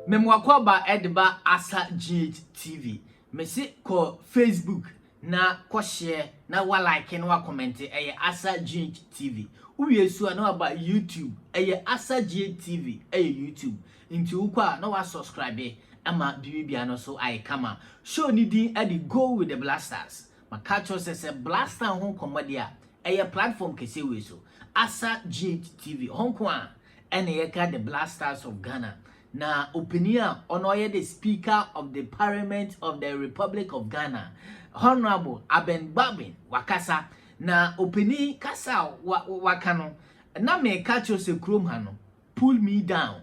Memwakwaba edba Asa GH TV. Mesi ko Facebook na ko share na wa like na wa comment Asa GH TV. Uye so na ba YouTube Asa GH TV YouTube. Nti ukwa na wa subscribe ama bibia no so I kama. Show ni din edi go with the blasters. Makacho se blaster ho komodia platform kese we so. Asa GH TV honko a ene yeka the blasters of Ghana. Na opinion onoye the Speaker of the Parliament of the Republic of Ghana, Honorable Abban Bagbin wakasa na opinion kasa wakano na me kacho se krom ha no pull me down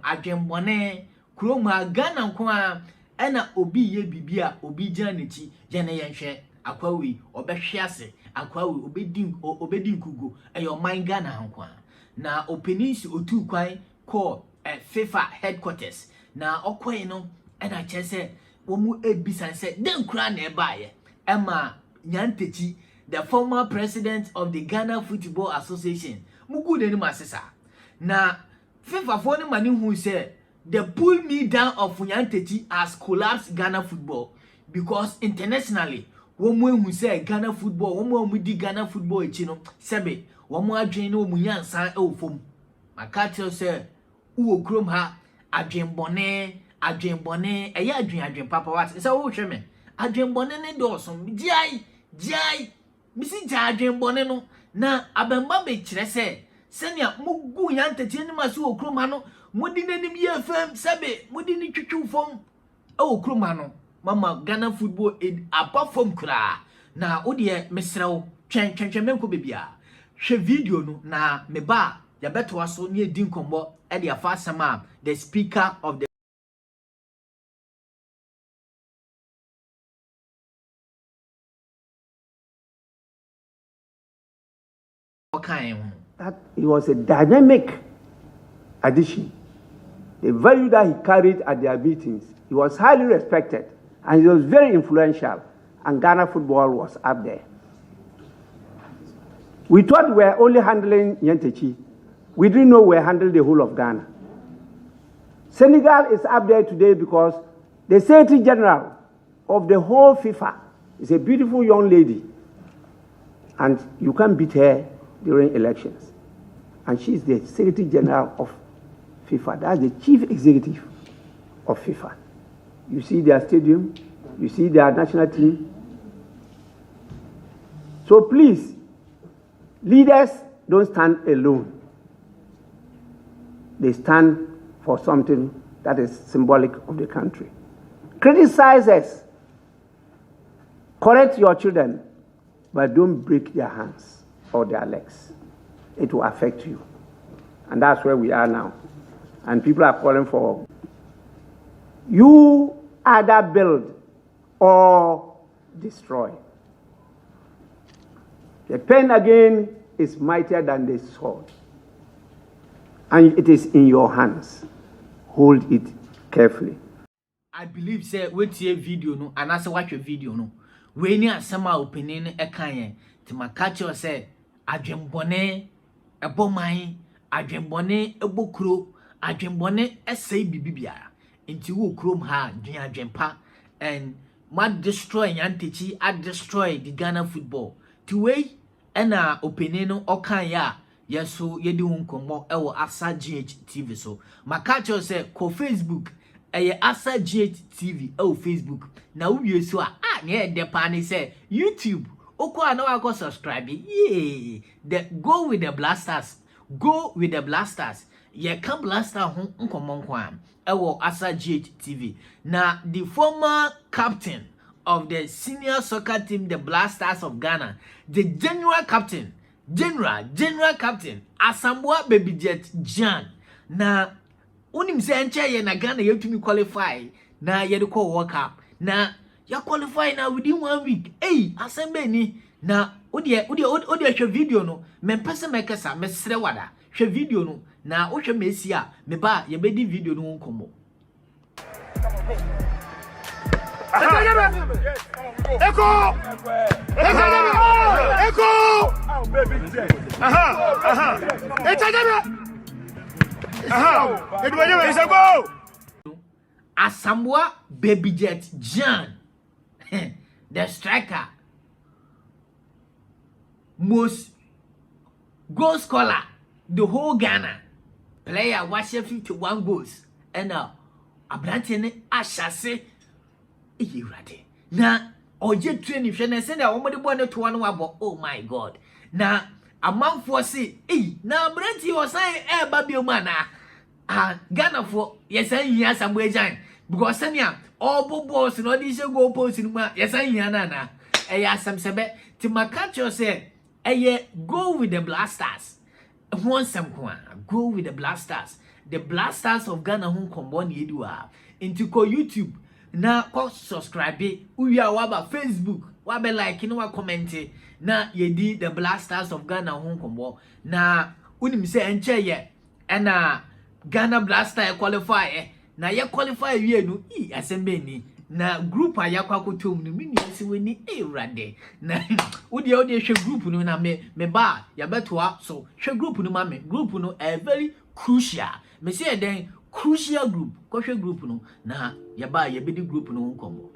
adwembone krom ha Ghana nko a ena obi ye bibia obi gina nechi je ne yenhwe akwawi obehwe ase akwawi obedi nkugo eyo man Ghana nko na opinion si otu kwan call FIFA headquarters na okoye no na chese womu ebisan se den kura na ebaye ema Nyantakyi the former president of the Ghana Football Association mugu de ni masesa na FIFA for ni mani hu say the pull me down of Nyantakyi has collapsed Ghana football because internationally womu hu say Ghana football womu di Ghana football echi no sebe womu adwen no womu nyansan e ofom makatel say uwo krom ha adwenbone eya adwen papa what say wo hwe me adwenbone ne dosom jai misi ja adwenbone no na abamba be kire se senia mugu Nyantakyi ni maso wo krom ha no modi nanim ye fam sebe modi ni twetwu fom e wo krom ha no mama Ghana football apart from kra na odie mesrew twen menko bebia hwe video no na meba ya beto aso ni edin kombo e dia fa sama the Speaker of the that it was a dynamic addition. The value that he carried at their meetings, he was highly respected and he was very influential, and Ghana football was up there. We thought we were only handling Nyantakyi. We didn't know we were handling the whole of Ghana. Senegal is up there today because the Secretary General of the whole FIFA is a beautiful young lady, and you can't beat her during elections. And she's the Secretary General of FIFA. That's the Chief Executive of FIFA. You see their stadium, you see their national team. So please, leaders don't stand alone. They stand for something that is symbolic of the country. Criticize us, correct your children, but don't break their hands or their legs. It will affect you. And that's where we are now. And people are calling for you either build or destroy. The pen again is mightier than the sword. And it is in your hands. Hold it carefully. I believe say wait your video no and as watch your video no. We ni asema opinion e kan ti makacho say adwenbone eboman adwenbone ebokuro adwenbone esai bibibia nti wo krom ha dwen adwenpa and ma destroy Nyantakyi I destroy the Ghana football ti we na opinion no okan ya yeso yedi hunkomo ewo Asa GH TV so makacho say ko Facebook Asa GH TV Facebook na uwie so na de pa ni say YouTube okwa na wa go subscribe the go with the blasters ye can blaster ho nkomo nkwa ewo Asa GH TV na the former captain of the senior soccer team the Blasters of Ghana, the general captain Asamoah Gyan na unim se enche ye na Ghana yetumi qualify na ye de call World Cup na ya qualify na within 1 week asembe ni na odi hwe video no me pese mekesa mesre wada hwe video no na wo hwe mesi a me ba ye bedi video no nkomo Echo! Asamoah Gyan, the striker, most goal scorer, the whole Ghana player, watch 51 goals, and Abrantene Ashase, na oje training hwe na say na omode bo ne to one wabo. Oh my god, na amanfo say na Abranti osan ba bioma na Ghana for yesan yi Asamoah Gyan because senia all balls no dey say go post ni ma yesan yi na asam sebe ti makacho say go with the Blasters one sam go with the Blasters of Ghana hon kombo na yedu into ko YouTube na ko subscribe uya waba Facebook wabe like no wa comment na yedi the Blasters of Ghana hon kombo na unim se enche ye na Ghana Blaster qualify na ye qualify wie no asembe ni na group ayakwakotom no mini ase weni rade na odi hwe group no na me ba ya betoa so hwe group no ma me group no very crucial me say den crucial group ko hwe group no na ya ba ya bedi group no nkombo.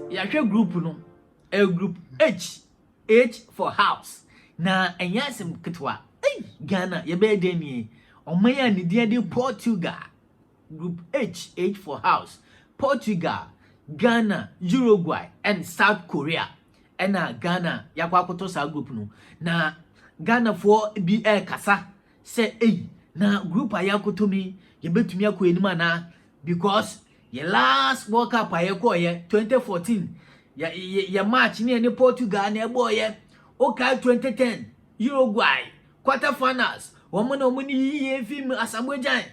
Yahwe group no group H for house na enyasem ketwa Ghana ye be de ni omaya ni de Portugal group H for house Portugal, Ghana, Uruguay and South Korea na Ghana yakwakoto sa group no na Ghana for bi kasa say na group ayakoto mi ye betumi akọ enima na because ye last World Cup ayeko ye 2014 ya match ni Portugal na ebo ye okay 2010 Uruguay quarter finals woman no money ye film Asamoah Gyan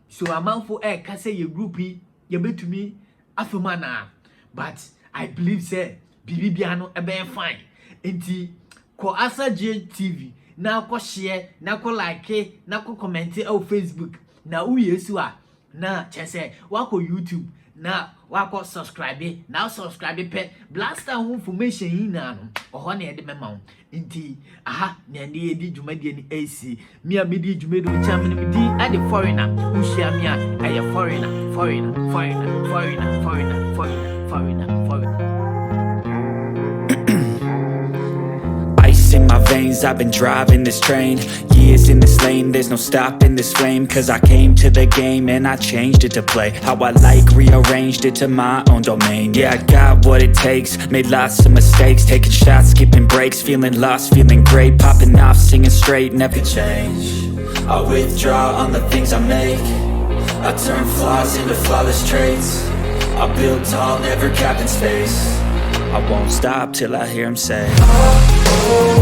so amanfo ka say ye group ye betumi afema na but I believe say bibia no ebe fine enti ko Asamoah TV na ko share na ko like na ko comment on Facebook na uyesu a na chese wako YouTube na wako subscribe na subscribe pe Blaster information yi na no oho na ede mema wo nti aha na ede edi dwumadi ni AC mi a medi dwumadi o cham ni medi ade foreigner ushia mi a aye foreigner in my veins, I've been driving this train. Years in this lane, there's no stopping this flame. Cause I came to the game and I changed it to play how I like, rearranged it to my own domain. Yeah, I got what it takes, made lots of mistakes, taking shots, skipping breaks, feeling lost, feeling great, popping off, singing straight, never change. I withdraw on the things I make, I turn flaws into flawless traits, I build tall, never capped in space, I won't stop till I hear him say, oh, oh.